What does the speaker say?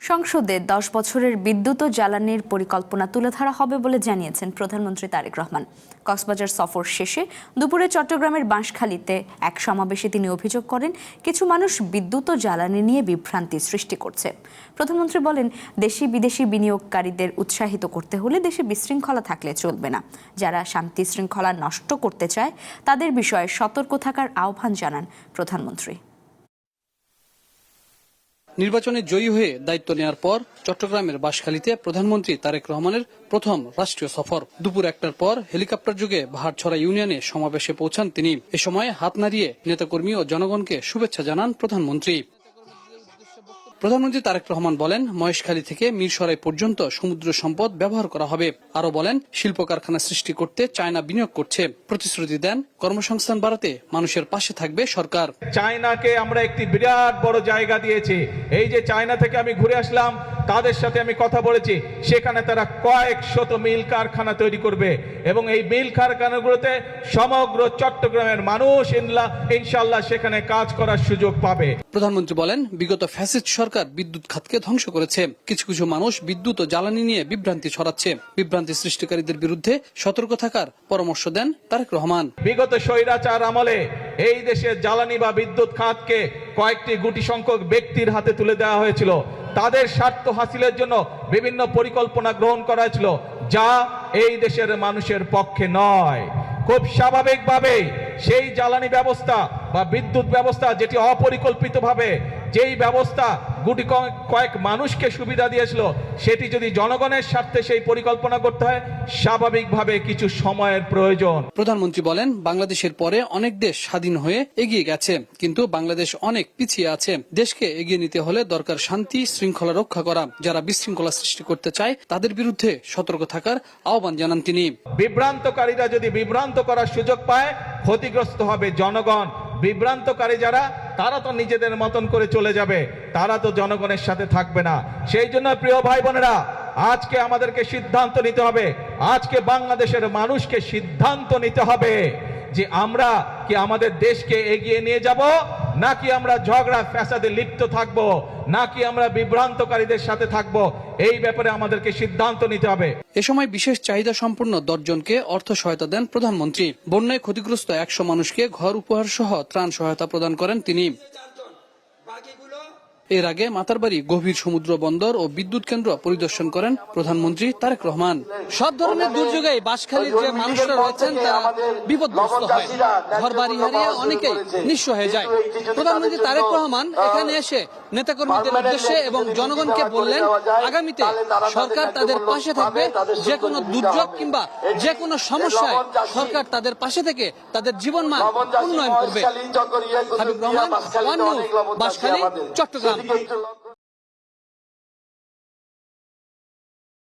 সংসদে 10 বছরের বিদ্যুৎ ও জ্বালানির পরিকল্পনা তুলে ধরা হবে বলে জানিয়েছেন প্রধানমন্ত্রী তারেক রহমান। কক্সবাজার সফর শেষে দুপুরে চট্টগ্রামের বাঁশখালীতে এক সমাবেশে তিনি অভিযোগ করেন, কিছু মানুষ বিদ্যুৎ ও জ্বালানি নিয়ে বিভ্রান্তি সৃষ্টি করছে। প্রধানমন্ত্রী বলেন, দেশি বিদেশি বিনিয়োগকারীদের উৎসাহিত করতে হলে দেশে বিশৃঙ্খলা থাকলে চলবে না। যারা শান্তি শৃঙ্খলা নষ্ট করতে চায় তাদের বিষয়ে সতর্ক থাকার আহ্বান জানান প্রধানমন্ত্রী। নির্বাচনে জয়ী হয়ে দায়িত্ব নেওয়ার পর চট্টগ্রামের বাঁশখালীতে প্রধানমন্ত্রী তারেক রহমানের প্রথম রাষ্ট্রীয় সফর। দুপুর 1টার পর হেলিকপ্টার যোগে ভাটছড়া ইউনিয়নে সমাবেশে পৌঁছান তিনি। এ সময় হাত নাড়িয়ে নেতাকর্মী ও জনগণকে শুভেচ্ছা জানান প্রধানমন্ত্রী। প্রধানমন্ত্রী তারেক রহমান বলেন, মহেশখালী থেকে মিরসরাই পর্যন্ত সমুদ্র সম্পদ ব্যবহার করা হবে। আরো বলেন, শিল্প কারখানা সৃষ্টি করতে চায়না বিনিয়োগ করছে। প্রতিশ্রুতি দেন, কর্মসংস্থান বাড়াতে মানুষের পাশে থাকবে সরকার। চায়নাকে আমরা একটি বিরাট বড় জায়গা দিয়েছি। এই যে চায়না থেকে আমি ঘুরে আসলাম, তাদের সাথে আমি কথা বলেছি, সেখানে তারা কয়েক শত মিল কারখানা তৈরি করবে এবং এই মিল কারখানাগুলোতে সমগ্র চট্টগ্রামের মানুষ ইনশাআল্লাহ সেখানে কাজ করার সুযোগ পাবে। প্রধানমন্ত্রী বলেন, বিগত ফ্যাসিস্ট সরকার বিদ্যুৎ খাতকে ধ্বংস করেছে। কিছু কিছু মানুষ বিদ্যুৎ ও জ্বালানি নিয়ে বিভ্রান্তি ছড়াচ্ছে। বিভ্রান্তি সৃষ্টিকারীদের বিরুদ্ধে সতর্ক থাকার পরামর্শ দেন তারেক রহমান। বিগত স্বৈরাচার আমলে এই দেশের জ্বালানি বা বিদ্যুৎ খাতকে কয়েকটি গুটি সংখ্যক ব্যক্তির হাতে তুলে দেওয়া হয়েছিল। তাদের স্বার্থ হাসিলের জন্য বিভিন্ন পরিকল্পনা গ্রহণ করা হয়েছিল, যা এই দেশের মানুষের পক্ষে নয়। খুব স্বাভাবিকভাবে সেই জ্বালানি ব্যবস্থা বা বিদ্যুৎ ব্যবস্থা যেটি অপরিকল্পিতভাবে যেই ব্যবস্থা গুটি কয়েক মানুষকে সুবিধা দিয়েছিল, সেটি যদি জনগণের স্বার্থে সেই পরিকল্পনা করতে হয়, স্বাভাবিকভাবে কিছু সময়ের প্রয়োজন। প্রধানমন্ত্রী বলেন, বাংলাদেশের পরে অনেক দেশ স্বাধীন হয়ে এগিয়ে গেছে, কিন্তু বাংলাদেশ অনেক পিছিয়ে আছে। দেশকে এগিয়ে নিতে হলে দরকার শান্তি শৃঙ্খলা রক্ষা করা। যারা বিশৃঙ্খলা সৃষ্টি করতে চায় তাদের বিরুদ্ধে সতর্ক থাকার আহ্বান জানান তিনি। বিভ্রান্তকারীরা যদি বিভ্রান্ত করার সুযোগ পায়, ক্ষতিগ্রস্ত হবে জনগণ। বিভ্রান্তকারী যারা, তারা তো নিজেদের মতন করে চলে যাবে, তারা তো জনগণের সাথে থাকবে না। সেই জন্য প্রিয় ভাই বোনেরা, আজকে আমাদেরকে সিদ্ধান্ত নিতে হবে, আজকে বাংলাদেশের মানুষকে সিদ্ধান্ত নিতে হবে যে আমরা কি আমাদের দেশকে এগিয়ে নিয়ে যাব, নাকি আমরা ঝগড়া ফ্যাসাদে লিপ্ত থাকব, নাকি আমরা বিভ্রান্তকারীদের সাথে থাকব। এই ব্যাপারে আমাদেরকে সিদ্ধান্ত নিতে হবে। এ সময় বিশেষ চাহিদা সম্পন্ন 10 জনকে অর্থ সহায়তা দেন প্রধানমন্ত্রী। বন্যায় ক্ষতিগ্রস্ত 100 মানুষকে ঘর উপহার সহ ত্রাণ সহায়তা প্রদান করেন তিনি। এর আগে মাতারবাড়ি গভীর সমুদ্র বন্দর ও বিদ্যুৎ কেন্দ্র পরিদর্শন করেন প্রধানমন্ত্রী তারেক রহমান। সব ধরনের দুর্যোগে বাঁশখালীর যে মানুষরা রয়েছেন তারা বিপদগ্রস্ত হয়, ঘর বাড়ি হারিয়ে অনেকেই নিঃস্ব হয়ে যায়। প্রধানমন্ত্রী তারেক রহমান এখানে এসে নেতাকর্মীদের উদ্দেশ্যে এবং জনগণকে বললেন, আগামীতে সরকার তাদের পাশে থাকবে। যে কোনো দুর্যোগ কিংবা যে কোনো সমস্যায় সরকার তাদের পাশে থেকে তাদের জীবনমান উন্নয়ন করবে। Habib Rahman, one news, Banshkhali, Chittagong.